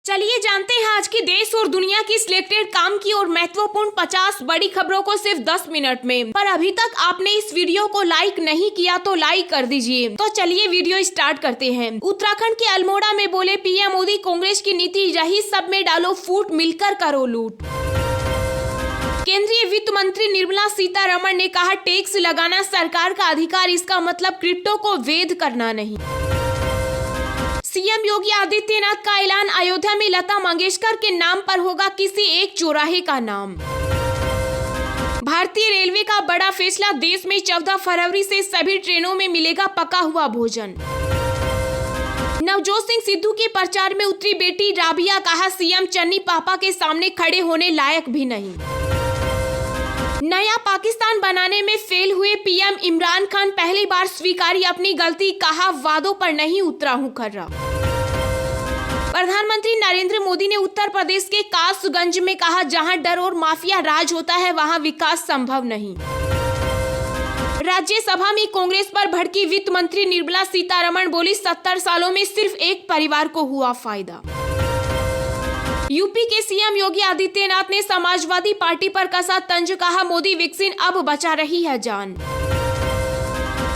चलिए जानते हैं आज की देश और दुनिया की सिलेक्टेड काम की और महत्वपूर्ण 50 बड़ी खबरों को सिर्फ 10 मिनट में। पर अभी तक आपने इस वीडियो को लाइक नहीं किया तो लाइक कर दीजिए। तो चलिए वीडियो स्टार्ट करते हैं। उत्तराखंड के अल्मोड़ा में बोले पीएम मोदी, कांग्रेस की नीति रही सब में डालो फूट, मिलकर करो लूट। केंद्रीय वित्त मंत्री निर्मला सीतारमण ने कहा टैक्स लगाना सरकार का अधिकार, इसका मतलब क्रिप्टो को वैध करना नहीं। सीएम योगी आदित्यनाथ का ऐलान, अयोध्या में लता मंगेशकर के नाम पर होगा किसी एक चौराहे का नाम। भारतीय रेलवे का बड़ा फैसला, देश में 14 फरवरी से सभी ट्रेनों में मिलेगा पका हुआ भोजन। नवजोत सिंह सिद्धू के प्रचार में उतरी बेटी राबिया, कहा सीएम चन्नी पापा के सामने खड़े होने लायक भी नहीं। नया पाकिस्तान बनाने में फेल हुए पीएम इमरान खान, पहली बार स्वीकारी अपनी गलती, कहा वादों पर नहीं उतरा हूं खर्रा। प्रधानमंत्री नरेंद्र मोदी ने उत्तर प्रदेश के कासगंज में कहा जहां डर और माफिया राज होता है वहां विकास संभव नहीं। राज्यसभा में कांग्रेस पर भड़की वित्त मंत्री निर्मला सीतारमण, बोली 70 सालों में सिर्फ एक परिवार को हुआ फायदा। यूपी के सीएम योगी आदित्यनाथ ने समाजवादी पार्टी पर कसा तंज, कहा मोदी वैक्सीन अब बचा रही है जान।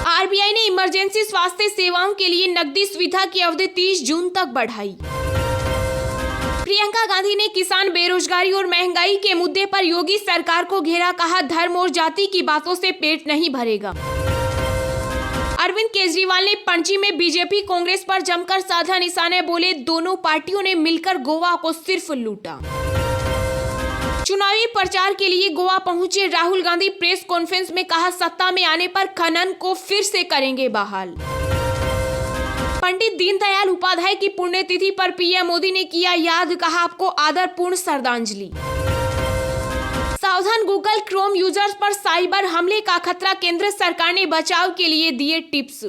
आरबीआई ने इमरजेंसी स्वास्थ्य सेवाओं के लिए नकदी सुविधा की अवधि 30 जून तक बढ़ाई। प्रियंका गांधी ने किसान, बेरोजगारी और महंगाई के मुद्दे पर योगी सरकार को घेरा, कहा धर्म और जाति की बातों से पेट नहीं भरेगा। अरविंद केजरीवाल ने पणजी में बीजेपी कांग्रेस पर जमकर साधा निशाने, बोले दोनों पार्टियों ने मिलकर गोवा को सिर्फ लूटा। चुनावी प्रचार के लिए गोवा पहुंचे राहुल गांधी, प्रेस कॉन्फ्रेंस में कहा सत्ता में आने पर खनन को फिर से करेंगे बहाल। पंडित दीनदयाल उपाध्याय की पुण्यतिथि पर पीएम मोदी ने किया याद, कहा आपको आदरपूर्ण श्रद्धांजलि। सावधान, गूगल क्रोम यूजर्स पर साइबर हमले का खतरा, केंद्र सरकार ने बचाव के लिए दिए टिप्स।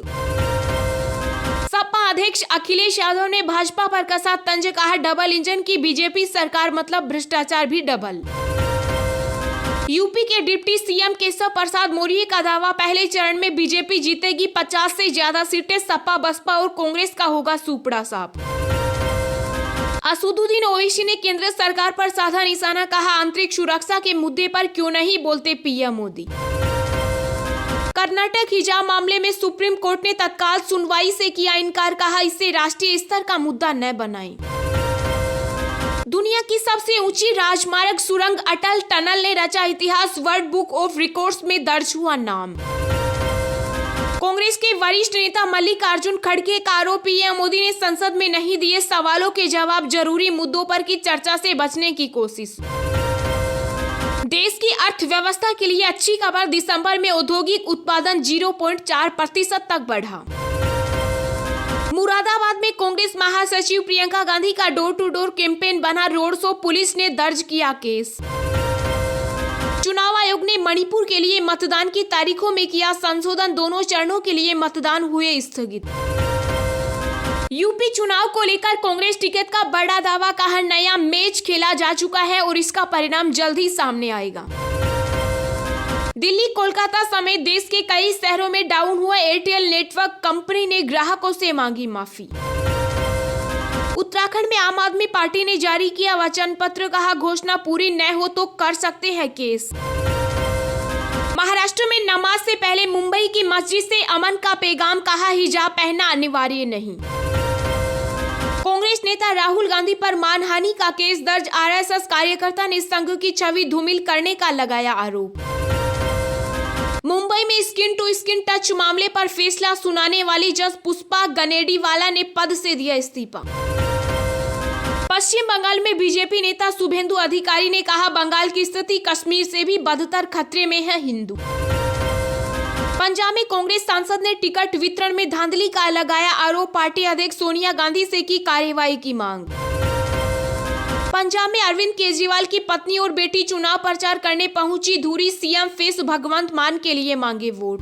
सपा अध्यक्ष अखिलेश यादव ने भाजपा पर कसा तंज, कहा डबल इंजन की बीजेपी सरकार मतलब भ्रष्टाचार भी डबल। यूपी के डिप्टी सीएम केशव प्रसाद मौर्य का दावा, पहले चरण में बीजेपी जीतेगी 50 से ज्यादा सीटें, सपा बसपा और कांग्रेस का होगा सुपड़ा साफ। असदुद्दीन ओवैसी ने केंद्र सरकार पर साधा निशाना, कहा आंतरिक सुरक्षा के मुद्दे पर क्यों नहीं बोलते पीएम मोदी। कर्नाटक हिजाब मामले में सुप्रीम कोर्ट ने तत्काल सुनवाई से किया इनकार, कहा इसे राष्ट्रीय स्तर का मुद्दा न बनाएं। दुनिया की सबसे ऊंची राजमार्ग सुरंग अटल टनल ने रचा इतिहास, वर्ल्ड बुक ऑफ रिकॉर्ड्स में दर्ज हुआ नाम। कांग्रेस के वरिष्ठ नेता मल्लिकार्जुन खड़गे का आरोप, पीएम मोदी ने संसद में नहीं दिए सवालों के जवाब, जरूरी मुद्दों पर की चर्चा से बचने की कोशिश। देश की अर्थव्यवस्था के लिए अच्छी खबर, दिसंबर में औद्योगिक उत्पादन 0.4% तक बढ़ा। मुरादाबाद में कांग्रेस महासचिव प्रियंका गांधी का डोर टू डोर कैंपेन बना रोड शो, पुलिस ने दर्ज किया केस। चुनाव आयोग ने मणिपुर के लिए मतदान की तारीखों में किया संशोधन, दोनों चरणों के लिए मतदान हुए स्थगित। यूपी चुनाव को लेकर कांग्रेस टिकट का बड़ा दावा, कहा नया मैच खेला जा चुका है और इसका परिणाम जल्द ही सामने आएगा। दिल्ली, कोलकाता समेत देश के कई शहरों में डाउन हुआ एयरटेल नेटवर्क, कंपनी ने ग्राहकों से मांगी माफी। उत्तराखंड में आम आदमी पार्टी ने जारी किया वचन पत्र, कहा घोषणा पूरी न हो तो कर सकते हैं केस। महाराष्ट्र में नमाज से पहले मुंबई की मस्जिद से अमन का पैगाम, कहा हिजाब पहनना अनिवार्य नहीं। कांग्रेस नेता राहुल गांधी पर मानहानि का केस दर्ज, आरएसएस कार्यकर्ता ने संघ की छवि धूमिल करने का लगाया आरोप। मुंबई में स्किन टू स्किन टच मामले पर फैसला सुनाने वाली जज पुष्पा गनेडीवाला ने पद से दिया इस्तीफा। पश्चिम बंगाल में बीजेपी नेता शुभेंदु अधिकारी ने कहा बंगाल की स्थिति कश्मीर से भी बदतर खतरे में है हिंदू। पंजाब में कांग्रेस सांसद ने टिकट वितरण में धांधली का लगाया आरोप, पार्टी अध्यक्ष सोनिया गांधी से की कार्रवाई की मांग। पंजाब में अरविंद केजरीवाल की पत्नी और बेटी चुनाव प्रचार करने पहुंची धूरी, सीएम फेस भगवंत मान के लिए मांगे वोट।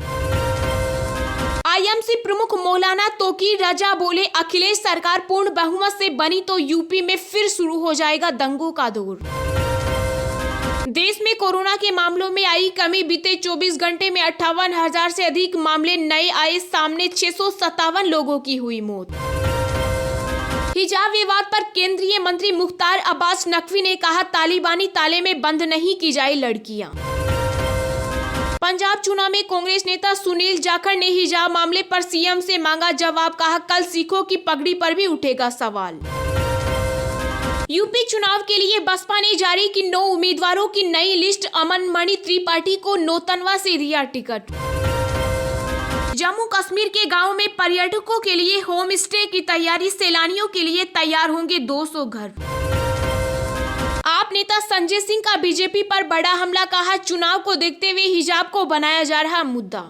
आईएमसी प्रमुख मौलाना तोकीर रजा बोले अखिलेश सरकार पूर्ण बहुमत से बनी तो यूपी में फिर शुरू हो जाएगा दंगों का दौर। देश में कोरोना के मामलों में आई कमी, बीते 24 घंटे में 58,000 से अधिक मामले नए आए सामने, 657 लोगों की हुई मौत। हिजाब विवाद पर केंद्रीय मंत्री मुख्तार अब्बास नकवी ने कहा, तालिबानी ताले में बंद नहीं की जाए लड़कियां। पंजाब चुनाव में कांग्रेस नेता सुनील जाखड़ ने हिजाब मामले पर सीएम से मांगा जवाब, कहा कल सिखों की पगड़ी पर भी उठेगा सवाल। यूपी चुनाव के लिए बसपा ने जारी की 9 उम्मीदवारों की नई लिस्ट, अमन मणि त्रिपाठी को नौतनवा से दिया टिकट। जम्मू कश्मीर के गांव में पर्यटकों के लिए होम स्टे की तैयारी, सैलानियों के लिए तैयार होंगे 200 घर। आप नेता संजय सिंह का बीजेपी पर बड़ा हमला, कहा चुनाव को देखते हुए हिजाब को बनाया जा रहा मुद्दा।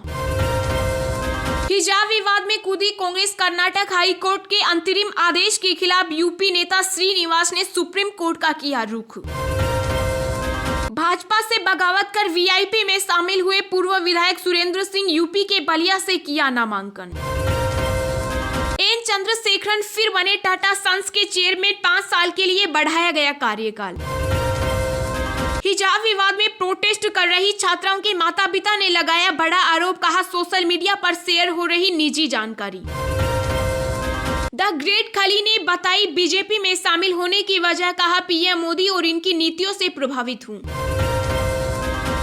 हिजाब विवाद में कूदी कांग्रेस, कर्नाटक हाई कोर्ट के अंतरिम आदेश के खिलाफ यूपी नेता श्रीनिवास ने सुप्रीम कोर्ट का किया रुख। भाजपा से बगावत कर वीआईपी में शामिल हुए पूर्व विधायक सुरेंद्र सिंह, यूपी के बलिया से किया नामांकन। एन चंद्रशेखरन फिर बने टाटा सन्स के चेयरमैन, 5 साल के लिए बढ़ाया गया कार्यकाल। हिजाब विवाद में प्रोटेस्ट कर रही छात्राओं के माता पिता ने लगाया बड़ा आरोप, कहा सोशल मीडिया पर शेयर हो रही निजी जानकारी। द ग्रेट खली ने बताई बीजेपी में शामिल होने की वजह, कहा पीएम मोदी और इनकी नीतियों से प्रभावित हूं।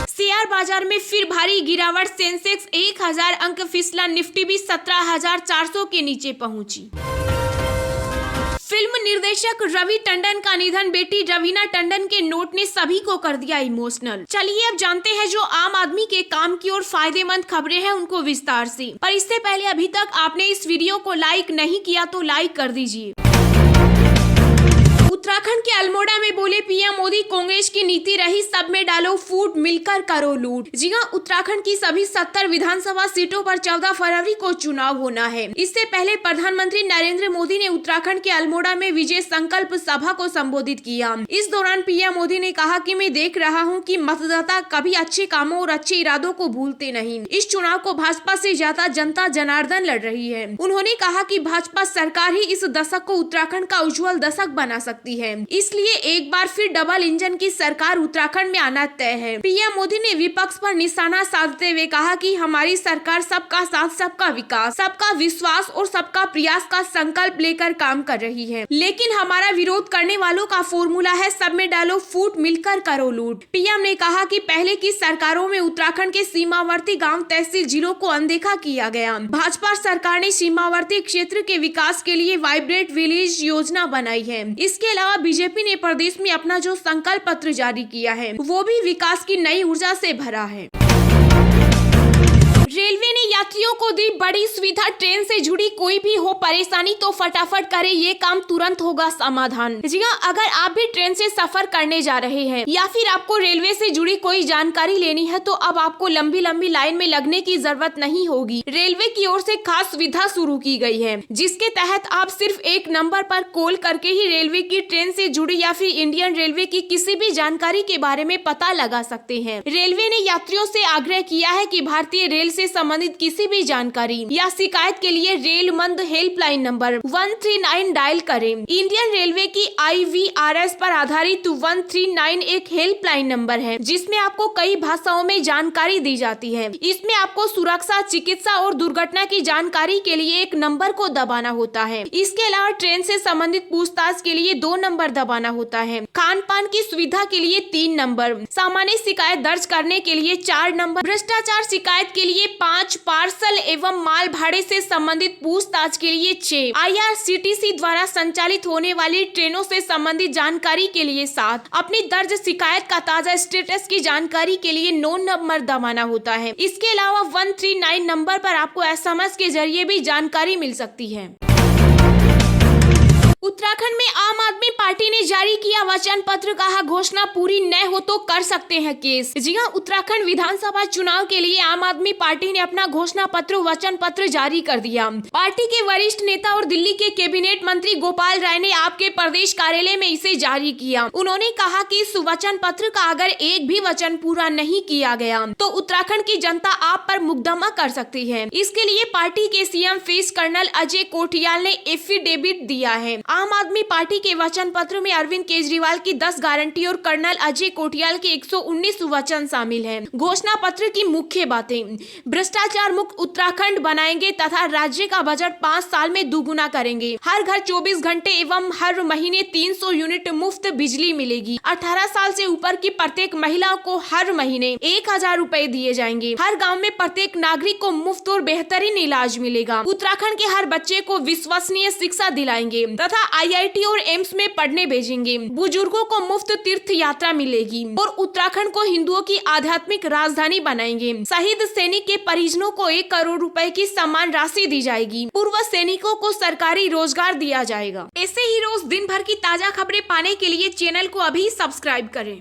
शेयर बाजार में फिर भारी गिरावट, सेंसेक्स 1000 अंक फिसला, निफ्टी भी 17,400 के नीचे पहुंची। फिल्म निर्देशक रवि टंडन का निधन, बेटी रवीना टंडन के नोट ने सभी को कर दिया इमोशनल। चलिए अब जानते हैं जो आम आदमी के काम की और फायदेमंद खबरें हैं उनको विस्तार से। पर इससे पहले अभी तक आपने इस वीडियो को लाइक नहीं किया तो लाइक कर दीजिए। उत्तराखंड के अल्मोड़ा में बोले पीएम मोदी, कांग्रेस की नीति रही सब में डालो फूट, मिलकर करो लूट। जी हां, उत्तराखंड की सभी 70 विधानसभा सीटों पर 14 फरवरी को चुनाव होना है। इससे पहले प्रधानमंत्री नरेंद्र मोदी ने उत्तराखंड के अल्मोड़ा में विजय संकल्प सभा को संबोधित किया। इस दौरान पीएम मोदी ने कहा कि मैं देख रहा हूं कि मतदाता कभी अच्छे कामों और अच्छे इरादों को भूलते नहीं। इस चुनाव को भाजपा से ज्यादा जनता जनार्दन लड़ रही है। उन्होंने कहा कि भाजपा सरकार ही इस दशक को उत्तराखंड का उज्जवल दशक बना सकती है, इसलिए एक बार फिर डबल इंजन की सरकार उत्तराखंड में आना तय है। पीएम मोदी ने विपक्ष पर निशाना साधते हुए कहा कि हमारी सरकार सबका साथ, सबका विकास, सबका विश्वास और सबका प्रयास का संकल्प लेकर काम कर रही है। लेकिन हमारा विरोध करने वालों का फॉर्मूला है सब में डालो फूट, मिलकर करो लूट। पीएम ने कहा कि पहले की सरकारों में उत्तराखंड के सीमावर्ती गाँव, तहसील, जिलों को अनदेखा किया गया। भाजपा सरकार ने सीमावर्ती क्षेत्र के विकास के लिए वाइब्रेंट विलेज योजना बनाई है। इसके अलावा बीजेपी ने प्रदेश में अपना जो संकल्प पत्र जारी किया है वो भी विकास की नई ऊर्जा से भरा है। रेलवे ने यात्रियों को दी बड़ी सुविधा, ट्रेन से जुड़ी कोई भी हो परेशानी तो फटाफट करे, ये काम तुरंत होगा समाधान। जी हाँ, अगर आप भी ट्रेन से सफर करने जा रहे हैं या फिर आपको रेलवे से जुड़ी कोई जानकारी लेनी है तो अब आपको लंबी लंबी लाइन में लगने की जरूरत नहीं होगी। रेलवे की ओर से खास सुविधा शुरू की गई है जिसके तहत आप सिर्फ एक नंबर पर कॉल करके ही रेलवे की ट्रेन से जुड़ी या फिर इंडियन रेलवे की किसी भी जानकारी के बारे में पता लगा सकते हैं। रेलवे ने यात्रियों से आग्रह किया है कि भारतीय रेल से संबंधित किसी भी जानकारी या शिकायत के लिए रेल मंद हेल्पलाइन नंबर 139 डायल करें। इंडियन रेलवे की IVRS पर आधारित 139 एक हेल्पलाइन नंबर है जिसमें आपको कई भाषाओं में जानकारी दी जाती है। इसमें आपको सुरक्षा, चिकित्सा और दुर्घटना की जानकारी के लिए एक नंबर को दबाना होता है। इसके अलावा ट्रेन से संबंधित पूछताछ के लिए 2 नंबर दबाना होता है। खान पान की सुविधा के लिए 3 नंबर, सामान्य शिकायत दर्ज करने के लिए 4 नंबर, भ्रष्टाचार शिकायत के लिए 5, पार्सल एवं माल भाड़े से संबंधित पूछताछ के लिए 6, IRCTC द्वारा संचालित होने वाली ट्रेनों से संबंधित जानकारी के लिए 7, अपनी दर्ज शिकायत का ताजा स्टेटस की जानकारी के लिए 9 नंबर दबाना होता है। इसके अलावा 139 नंबर पर आपको SMS के जरिए भी जानकारी मिल सकती है। उत्तराखंड में आम आदमी पार्टी ने जारी किया वचन पत्र, कहा घोषणा पूरी न हो तो कर सकते हैं केस। जी हां, उत्तराखंड विधानसभा चुनाव के लिए आम आदमी पार्टी ने अपना घोषणा पत्र, वचन पत्र जारी कर दिया। पार्टी के वरिष्ठ नेता और दिल्ली के कैबिनेट मंत्री गोपाल राय ने आपके प्रदेश कार्यालय में इसे जारी किया। उन्होंने कहा कि इस वचन पत्र का अगर एक भी वचन पूरा नहीं किया गया तो उत्तराखंड की जनता आप पर मुकदमा कर सकती है। इसके लिए पार्टी के CM face colonel Ajay Kothiyal ने एफिडेविट दिया है। आम आदमी पार्टी के वचन पत्र पत्र में अरविंद केजरीवाल की 10 गारंटी और कर्नल अजय कोटियाल के 119 वचन शामिल हैं। घोषणा पत्र की मुख्य बातें: भ्रष्टाचार मुक्त उत्तराखंड बनाएंगे तथा राज्य का बजट 5 साल में दुगुना करेंगे। हर घर 24 घंटे एवं हर महीने 300 यूनिट मुफ्त बिजली मिलेगी। 18 साल से ऊपर की प्रत्येक महिला को हर महीने 1000 रुपए दिए जाएंगे। हर गाँव में प्रत्येक नागरिक को मुफ्त और बेहतरीन इलाज मिलेगा। उत्तराखंड के हर बच्चे को विश्वसनीय शिक्षा दिलाएंगे तथा IIT और एम्स में पढ़ने भेजेंगे। बुजुर्गों को मुफ्त तीर्थ यात्रा मिलेगी और उत्तराखंड को हिंदुओं की आध्यात्मिक राजधानी बनाएंगे। शहीद सैनिक के परिजनों को 1 करोड़ रुपए की सम्मान राशि दी जाएगी। पूर्व सैनिकों को सरकारी रोजगार दिया जाएगा। ऐसे ही रोज दिन भर की ताजा खबरें पाने के लिए चैनल को अभी सब्सक्राइब करें।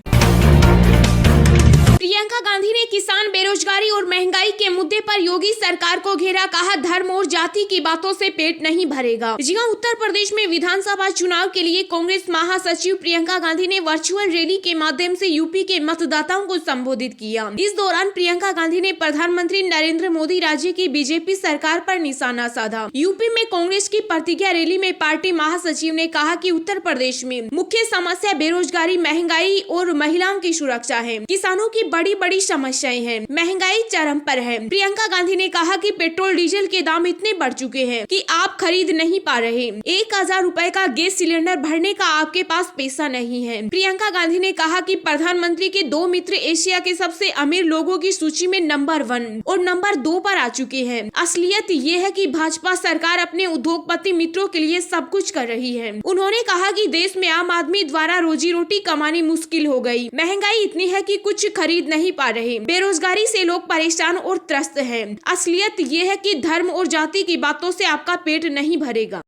प्रियंका गांधी ने किसान, बेरोजगारी और महंगाई के मुद्दे पर योगी सरकार को घेरा। कहा, धर्म और जाति की बातों से पेट नहीं भरेगा। जी हां, उत्तर प्रदेश में विधानसभा चुनाव के लिए कांग्रेस महासचिव प्रियंका गांधी ने वर्चुअल रैली के माध्यम से यूपी के मतदाताओं को संबोधित किया। इस दौरान प्रियंका गांधी ने प्रधानमंत्री नरेंद्र मोदी, राज्य की बीजेपी सरकार पर निशाना साधा। यूपी में कांग्रेस की प्रतिज्ञा रैली में पार्टी महासचिव ने कहा कि उत्तर प्रदेश में मुख्य समस्या बेरोजगारी, महंगाई और महिलाओं की सुरक्षा है। किसानों की बड़ी बड़ी समस्याएं हैं। महंगाई चरम पर है। प्रियंका गांधी ने कहा कि पेट्रोल डीजल के दाम इतने बढ़ चुके हैं कि आप खरीद नहीं पा रहे। 1000 रुपए का गैस सिलेंडर भरने का आपके पास पैसा नहीं है। प्रियंका गांधी ने कहा कि प्रधानमंत्री के 2 मित्र एशिया के सबसे अमीर लोगों की सूची में नंबर 1 और नंबर 2 पर आ चुके हैं। असलियत ये है कि भाजपा सरकार अपने उद्योगपति मित्रों के लिए सब कुछ कर रही है। उन्होंने कहा कि देश में आम आदमी द्वारा रोजी रोटी कमानी मुश्किल हो गई। महंगाई इतनी है कि कुछ खरीद नहीं पा रहे। बेरोजगारी से लोग परेशान और त्रस्त हैं। असलियत ये है कि धर्म और जाति की बातों से आपका पेट नहीं भरेगा।